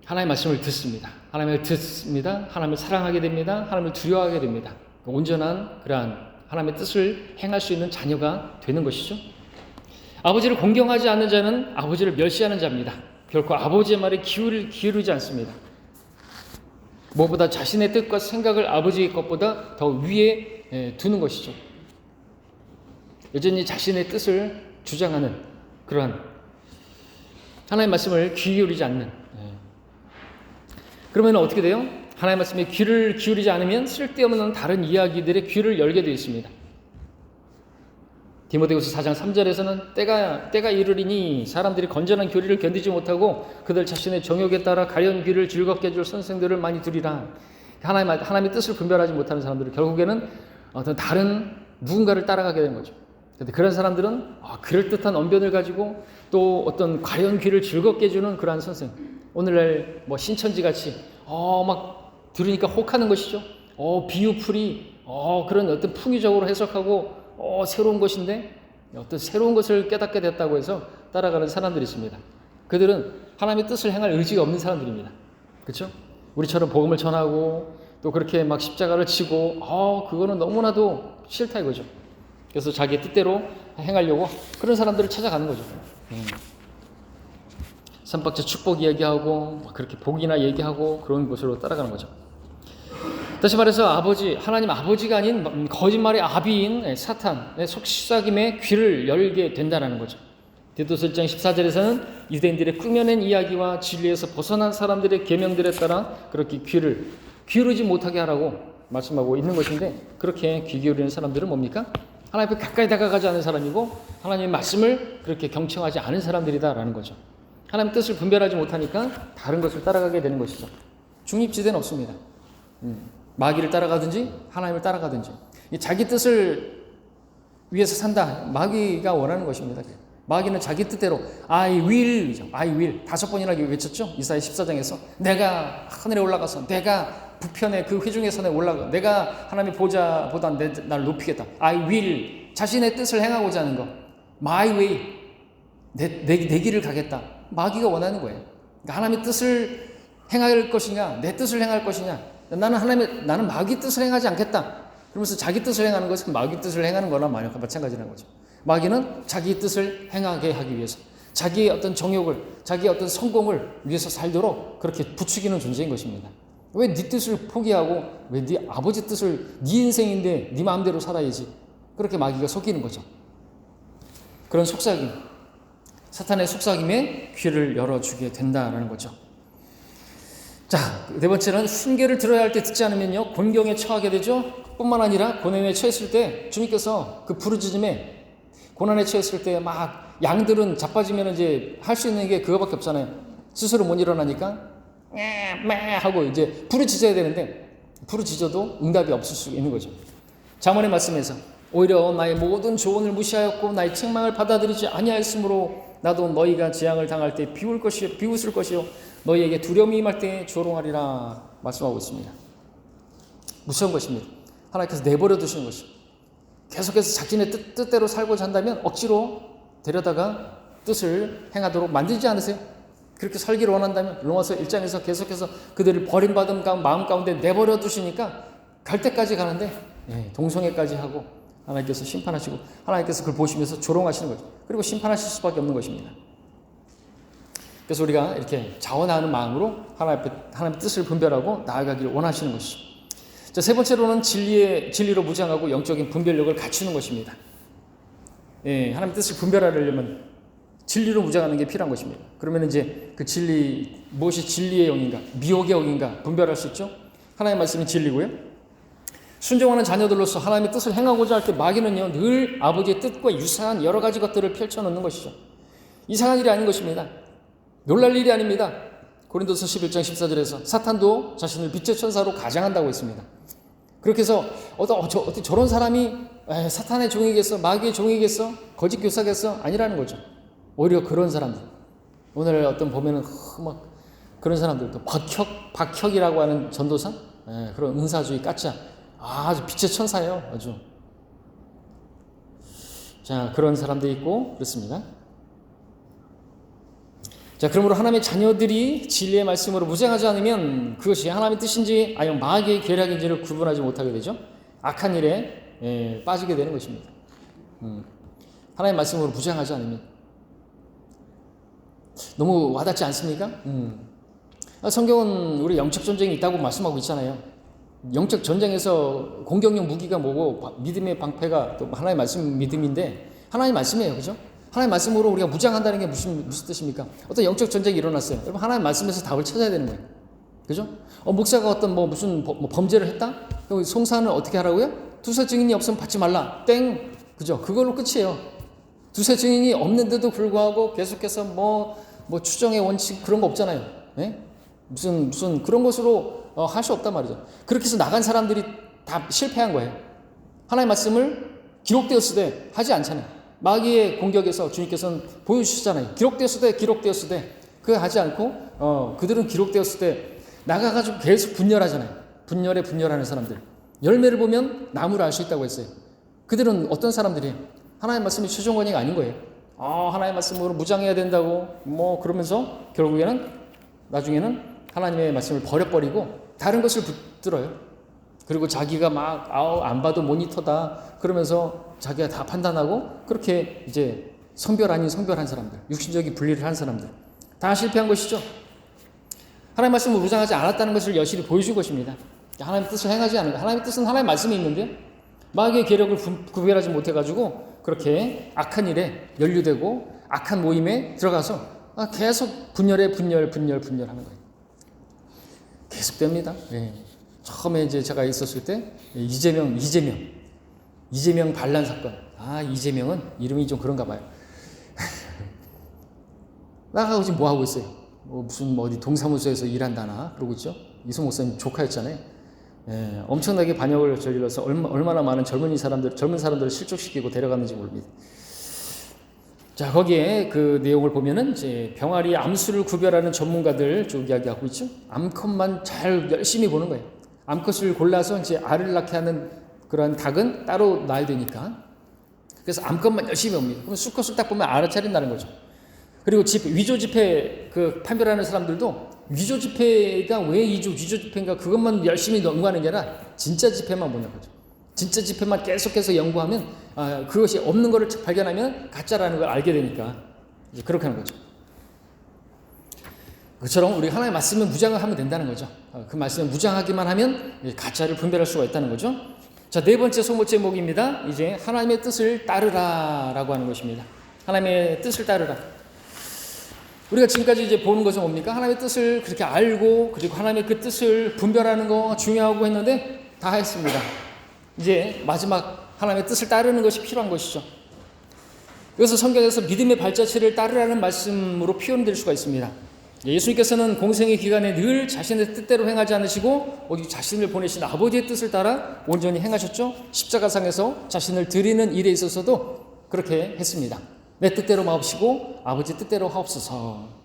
하나님의 말씀을 듣습니다. 하나님을 사랑하게 됩니다. 하나님을 두려워하게 됩니다. 온전한 그러한 하나님의 뜻을 행할 수 있는 자녀가 되는 것이죠. 아버지를 공경하지 않는 자는 아버지를 멸시하는 자입니다. 결코 아버지의 말에 기울이지 않습니다. 무엇보다 자신의 뜻과 생각을 아버지의 것보다 더 위에 두는 것이죠. 여전히 자신의 뜻을 주장하는 그러한 하나님의 말씀을 귀 기울이지 않는. 그러면 어떻게 돼요? 하나님의 말씀에 귀를 기울이지 않으면 쓸데없는 다른 이야기들의 귀를 열게 되어 있습니다. 디모데후서 4장 3절에서는 때가 이르리니 사람들이 건전한 교리를 견디지 못하고 그들 자신의 정욕에 따라 가련 귀를 즐겁게 해줄 선생들을 많이 두리라. 하나님의 뜻을 분별하지 못하는 사람들은 결국에는 어떤 다른 누군가를 따라가게 되는 거죠. 그런데 그런 사람들은 그럴듯한 언변을 가지고 또 어떤 가련 귀를 즐겁게 해주는 그러한 선생, 오늘날 신천지 같이 막 들으니까 혹하는 것이죠. 비유풀이 그런 어떤 풍의적으로 해석하고 새로운 것인데 어떤 새로운 것을 깨닫게 됐다고 해서 따라가는 사람들이 있습니다. 그들은 하나님의 뜻을 행할 의지가 없는 사람들입니다. 그렇죠? 우리처럼 복음을 전하고 또 그렇게 막 십자가를 치고 그거는 너무나도 싫다 이거죠. 그래서 자기의 뜻대로 행하려고 그런 사람들을 찾아가는 거죠. 삼박자 축복 이야기하고 그렇게 복이나 얘기하고 그런 곳으로 따라가는 거죠. 다시 말해서 하나님 아버지가 아닌 거짓말의 아비인 사탄의 속삭임에 귀를 열게 된다는 거죠. 디도서 1장 14절에서는 유대인들의 꾸며낸 이야기와 진리에서 벗어난 사람들의 계명들에 따라 그렇게 귀를 기울이지 못하게 하라고 말씀하고 있는 것인데, 그렇게 귀 기울이는 사람들은 뭡니까? 하나님 앞에 가까이 다가가지 않은 사람이고 하나님의 말씀을 그렇게 경청하지 않은 사람들이다라는 거죠. 하나님의 뜻을 분별하지 못하니까 다른 것을 따라가게 되는 것이죠. 중립지대는 없습니다. 마귀를 따라가든지 하나님을 따라가든지, 자기 뜻을 위해서 산다, 마귀가 원하는 것입니다. 마귀는 자기 뜻대로 I will 5번이나 외쳤죠. 이사야 14장에서 내가 하늘에 올라가서 내가 부편의 그 회중의 선에 올라가 내가 하나님의 보좌보다 날 높이겠다. I will, 자신의 뜻을 행하고자 하는 것, my way, 내 길을 가겠다. 마귀가 원하는 거예요. 그러니까 하나님의 뜻을 행할 것이냐 내 뜻을 행할 것이냐, 나는 마귀 뜻을 행하지 않겠다. 그러면서 자기 뜻을 행하는 것은 마귀 뜻을 행하는 거나 마찬가지라는 거죠. 마귀는 자기 뜻을 행하게 하기 위해서, 자기의 어떤 정욕을, 자기의 어떤 성공을 위해서 살도록 그렇게 부추기는 존재인 것입니다. 왜 네 뜻을 포기하고 왜 네 아버지 뜻을, 네 인생인데 네 마음대로 살아야지, 그렇게 마귀가 속이는 거죠. 그런 속삭임, 사탄의 속삭임에 귀를 열어주게 된다는 거죠. 자, 네 번째는 훈계를 들어야 할 때 듣지 않으면요 곤경에 처하게 되죠. 뿐만 아니라 고난에 처했을 때 주님께서 그 부르짖음에, 고난에 처했을 때 막 양들은 자빠지면 이제 할 수 있는 게 그거밖에 없잖아요. 스스로 못 일어나니까 매 하고 이제 부르짖어야 되는데 부르짖어도 응답이 없을 수 있는 거죠. 잠언의 말씀에서 오히려 나의 모든 조언을 무시하였고 나의 책망을 받아들이지 아니하였으므로 나도 너희가 재앙을 당할 때 비웃을 것이요 너희에게 두려움이 임할 때 조롱하리라 말씀하고 있습니다. 무서운 것입니다. 하나님께서 내버려 두시는 것입니다. 계속해서 자신의 뜻대로 살고자 한다면 억지로 데려다가 뜻을 행하도록 만들지 않으세요? 그렇게 살기를 원한다면 로마서 1장에서 계속해서 그들을 버림받은 마음 가운데 내버려 두시니까 갈 때까지 가는데 동성애까지 하고 하나님께서 심판하시고 하나님께서 그걸 보시면서 조롱하시는 거죠. 그리고 심판하실 수밖에 없는 것입니다. 그래서 우리가 이렇게 자원하는 마음으로 하나님의 뜻을 분별하고 나아가기를 원하시는 것이죠. 자, 세 번째로는 진리로 무장하고 영적인 분별력을 갖추는 것입니다. 하나님의 뜻을 분별하려면 진리로 무장하는 게 필요한 것입니다. 그러면 이제 그 진리, 무엇이 진리의 영인가, 미혹의 영인가 분별할 수 있죠. 하나님의 말씀이 진리고요. 순종하는 자녀들로서 하나님의 뜻을 행하고자 할 때 마귀는요, 늘 아버지의 뜻과 유사한 여러 가지 것들을 펼쳐놓는 것이죠. 이상한 일이 아닌 것입니다. 놀랄 일이 아닙니다. 고린도서 11장 14절에서 사탄도 자신을 빛의 천사로 가장한다고 했습니다. 그렇게 해서 어떻게 저런 사람이 사탄의 종이겠어? 마귀의 종이겠어? 거짓 교사겠어? 아니라는 거죠. 오히려 그런 사람들, 오늘 어떤 보면은 막 그런 사람들도 박혁이라고 하는 전도사, 그런 은사주의 까짜, 아주 빛의 천사예요. 아주. 자, 그런 사람도 있고 그렇습니다. 자, 그러므로 하나님의 자녀들이 진리의 말씀으로 무장하지 않으면 그것이 하나님의 뜻인지 아니면 마귀의 계략인지를 구분하지 못하게 되죠. 악한 일에 빠지게 되는 것입니다. 하나님의 말씀으로 무장하지 않으면 너무 와닿지 않습니까? 성경은 우리 영적 전쟁이 있다고 말씀하고 있잖아요. 영적 전쟁에서 공격용 무기가 뭐고 믿음의 방패가 또 하나님의 말씀 믿음인데 하나님의 말씀이에요. 그죠? 하나님의 말씀으로 우리가 무장한다는 게 무슨 뜻입니까? 어떤 영적 전쟁이 일어났어요. 여러분 하나님의 말씀에서 답을 찾아야 되는 거예요. 그죠? 목사가 어떤 무슨 범죄를 했다? 그럼 송사는 어떻게 하라고요? 두세 증인이 없으면 받지 말라. 땡. 그죠? 그걸로 끝이에요. 두세 증인이 없는데도 불구하고 계속해서 추정의 원칙 그런 거 없잖아요. 네? 무슨 그런 것으로 할 수 없단 말이죠. 그렇게 해서 나간 사람들이 다 실패한 거예요. 하나님의 말씀을 기록되었을 때 하지 않잖아요. 마귀의 공격에서 주님께서는 보여주시잖아요. 기록되었을 때 그거 하지 않고 그들은 기록되었을 때 나가가지고 계속 분열하잖아요. 분열하는 사람들. 열매를 보면 나무를 알 수 있다고 했어요. 그들은 어떤 사람들이에요? 하나님의 말씀이 최종 권위가 아닌 거예요. 하나님의 말씀으로 무장해야 된다고 그러면서 결국에는 나중에는 하나님의 말씀을 버려버리고 다른 것을 붙들어요. 그리고 자기가 안 봐도 모니터다 그러면서 자기가 다 판단하고 그렇게 이제 성별 아닌 성별한 사람들, 육신적인 분리를 한 사람들 다 실패한 것이죠. 하나님의 말씀을 무장하지 않았다는 것을 여실히 보여준 것입니다. 하나님의 뜻을 행하지 않은 것. 하나님의 뜻은 하나님의 말씀이 있는데 마귀의 계력을 구별하지 못해가지고 그렇게 악한 일에 연루되고 악한 모임에 들어가서 계속 분열하는 거예요. 계속됩니다. 처음에 이제 제가 있었을 때 이재명 반란 사건. 이재명은 이름이 좀 그런가 봐요. 나가고 지금 뭐 하고 있어요? 무슨 어디 동사무소에서 일한다나 그러고 있죠. 이소 목사님 조카였잖아요. 엄청나게 반역을 저질러서 얼마나 많은 젊은 사람들을 실족시키고 데려갔는지 모릅니다. 자, 거기에 그 내용을 보면은 이제 병아리 암수를 구별하는 전문가들 쭉 이야기하고 있죠. 암컷만 잘 열심히 보는 거예요. 암컷을 골라서 이제 알을 낳게 하는 그런 닭은 따로 낳아야 되니까. 그래서 암컷만 열심히 봅니다. 그럼 수컷을 딱 보면 알아차린다는 거죠. 그리고 위조 지폐 판별하는 사람들도 위조 지폐가 왜 위조 지폐인가 그것만 열심히 연구하는 게 아니라 진짜 지폐만 보는 거죠. 진짜 지폐만 계속해서 연구하면 그것이 없는 것을 발견하면 가짜라는 걸 알게 되니까 이제 그렇게 하는 거죠. 그처럼 우리 하나님의 말씀을 무장을 하면 된다는 거죠. 그 말씀을 무장하기만 하면 가짜를 분별할 수가 있다는 거죠. 자, 네 번째 소물 제목입니다. 이제 하나님의 뜻을 따르라라고 하는 것입니다. 하나님의 뜻을 따르라. 우리가 지금까지 이제 보는 것은 뭡니까? 하나님의 뜻을 그렇게 알고 그리고 하나님의 그 뜻을 분별하는 거 중요하고 했는데 다 했습니다. 이제 마지막 하나님의 뜻을 따르는 것이 필요한 것이죠. 그래서 성경에서 믿음의 발자취를 따르라는 말씀으로 표현될 수가 있습니다. 예수님께서는 공생의 기간에 늘 자신의 뜻대로 행하지 않으시고 오직 자신을 보내신 아버지의 뜻을 따라 온전히 행하셨죠. 십자가상에서 자신을 드리는 일에 있어서도 그렇게 했습니다. 내 뜻대로 마옵시고 아버지 뜻대로 하옵소서.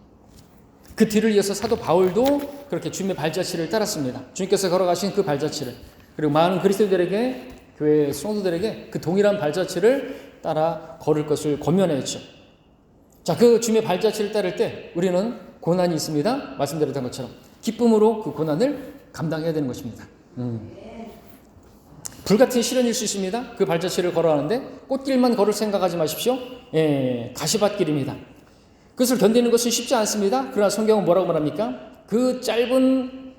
그 뒤를 이어서 사도 바울도 그렇게 주님의 발자취를 따랐습니다. 주님께서 걸어가신 그 발자취를, 그리고 많은 그리스도인들에게, 교회 성도들에게 그 동일한 발자취를 따라 걸을 것을 권면했죠. 자, 그 주님의 발자취를 따를 때 우리는 고난이 있습니다. 말씀드렸던 것처럼 기쁨으로 그 고난을 감당해야 되는 것입니다. 불같은 시련일 수 있습니다. 그 발자취를 걸어가는데 꽃길만 걸을 생각하지 마십시오. 가시밭길입니다. 그것을 견디는 것은 쉽지 않습니다. 그러나 성경은 뭐라고 말합니까? 그 짧은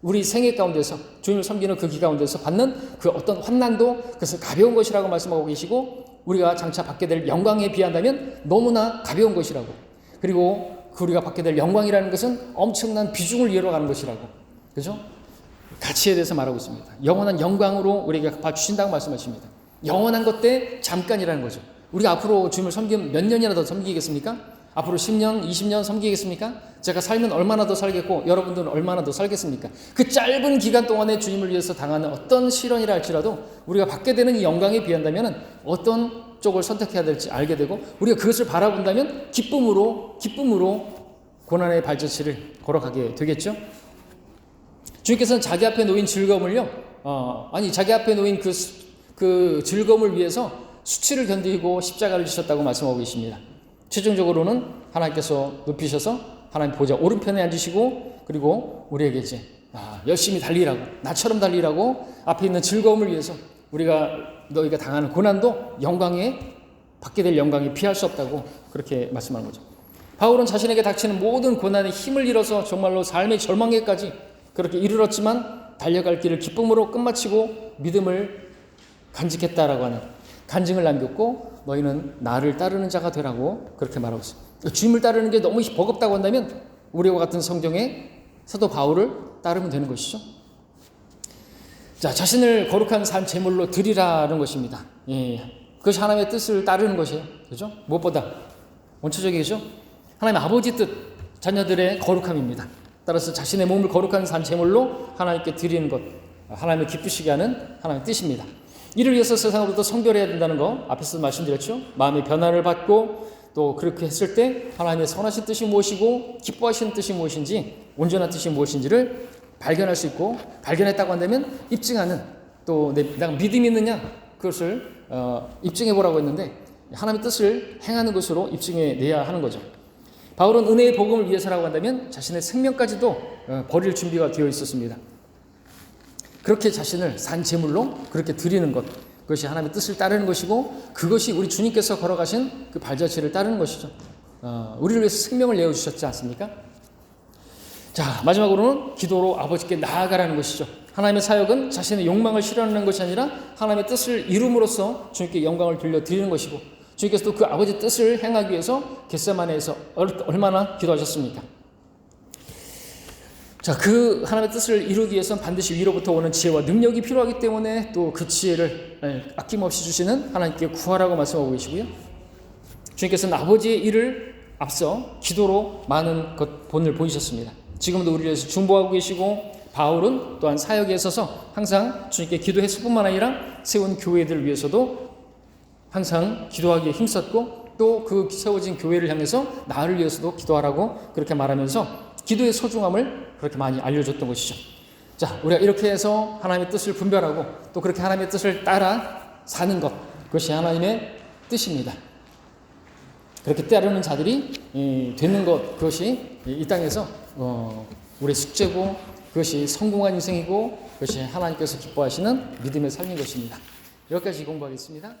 우리 생애 가운데서, 주님을 섬기는 그 기간 가운데서 받는 그 어떤 환난도 그것은 가벼운 것이라고 말씀하고 계시고, 우리가 장차 받게 될 영광에 비한다면 너무나 가벼운 것이라고, 그리고 우리가 받게 될 영광이라는 것은 엄청난 비중을 이어가는 것이라고, 그죠? 가치에 대해서 말하고 있습니다. 영원한 영광으로 우리에게 갚아주신다고 말씀하십니다. 영원한 것 때 잠깐이라는 거죠. 우리가 앞으로 주님을 섬기면 몇 년이나 더 섬기겠습니까? 앞으로 10년, 20년 섬기겠습니까? 제가 살면 얼마나 더 살겠고 여러분들은 얼마나 더 살겠습니까? 그 짧은 기간 동안에 주님을 위해서 당하는 어떤 시련이라 할지라도 우리가 받게 되는 이 영광에 비한다면 어떤 쪽을 선택해야 될지 알게 되고, 우리가 그것을 바라본다면 기쁨으로 고난의 발자취를 걸어가게 되겠죠. 주님께서는 자기 앞에 놓인 즐거움을요, 자기 앞에 놓인 그 즐거움을 위해서 수치를 견디고 십자가를 지셨다고 말씀하고 계십니다. 최종적으로는 하나님께서 높이셔서 하나님 보좌 오른편에 앉으시고, 그리고 우리에게 이제 열심히 달리라고, 나처럼 달리라고, 앞에 있는 즐거움을 위해서 너희가 당하는 고난도 받게 될 영광에 비할 수 없다고 그렇게 말씀하는 거죠. 바울은 자신에게 닥치는 모든 고난에 힘을 잃어서 정말로 삶의 절망에까지 그렇게 이르렀지만 달려갈 길을 기쁨으로 끝마치고 믿음을 간직했다라고 하는 간증을 남겼고, 너희는 나를 따르는 자가 되라고 그렇게 말하고 있습니다. 주님을 따르는 게 너무 버겁다고 한다면 우리와 같은 성경의 사도 바울을 따르면 되는 것이죠. 자, 자신을 거룩한 산 제물로 드리라는 것입니다. 그것이 하나님의 뜻을 따르는 것이에요. 그죠? 무엇보다 원초적이죠. 하나님 아버지 뜻, 자녀들의 거룩함입니다. 따라서 자신의 몸을 거룩한 산 제물로 하나님께 드리는 것, 하나님을 기쁘시게 하는 하나님의 뜻입니다. 이를 위해서 세상으로부터 성별해야 된다는 거 앞에서 말씀드렸죠. 마음의 변화를 받고, 또 그렇게 했을 때 하나님의 선하신 뜻이 무엇이고 기뻐하시는 뜻이 무엇인지, 온전한 뜻이 무엇인지를 발견할 수 있고, 발견했다고 한다면 입증하는, 또 내가 믿음이 있느냐 그것을 입증해 보라고 했는데 하나님의 뜻을 행하는 것으로 입증해 내야 하는 거죠. 바울은 은혜의 복음을 위해서라고 한다면 자신의 생명까지도 버릴 준비가 되어 있었습니다. 그렇게 자신을 산 제물로 그렇게 드리는 것, 그것이 하나님의 뜻을 따르는 것이고, 그것이 우리 주님께서 걸어가신 그 발자취를 따르는 것이죠. 우리를 위해서 생명을 내어주셨지 않습니까? 자, 마지막으로는 기도로 아버지께 나아가라는 것이죠. 하나님의 사역은 자신의 욕망을 실현하는 것이 아니라 하나님의 뜻을 이룸으로써 주님께 영광을 돌려드리는 것이고, 주님께서도 그 아버지의 뜻을 행하기 위해서 겟세마네에서 얼마나 기도하셨습니까? 자, 그 하나님의 뜻을 이루기 위해서는 반드시 위로부터 오는 지혜와 능력이 필요하기 때문에 또 그 지혜를 아낌없이 주시는 하나님께 구하라고 말씀하고 계시고요. 주님께서는 아버지의 일을 앞서 기도로 많은 본을 보이셨습니다. 지금도 우리를 위해서 중보하고 계시고, 바울은 또한 사역에 있어서 항상 주님께 기도했을 뿐만 아니라 세운 교회들을 위해서도 항상 기도하기에 힘썼고, 또 그 세워진 교회를 향해서 나를 위해서도 기도하라고 그렇게 말하면서 기도의 소중함을 그렇게 많이 알려줬던 것이죠. 자, 우리가 이렇게 해서 하나님의 뜻을 분별하고 또 그렇게 하나님의 뜻을 따라 사는 것, 그것이 하나님의 뜻입니다. 그렇게 따르는 자들이 되는 것, 그것이 이 땅에서 우리의 숙제고, 그것이 성공한 인생이고, 그것이 하나님께서 기뻐하시는 믿음의 삶인 것입니다. 여기까지 공부하겠습니다.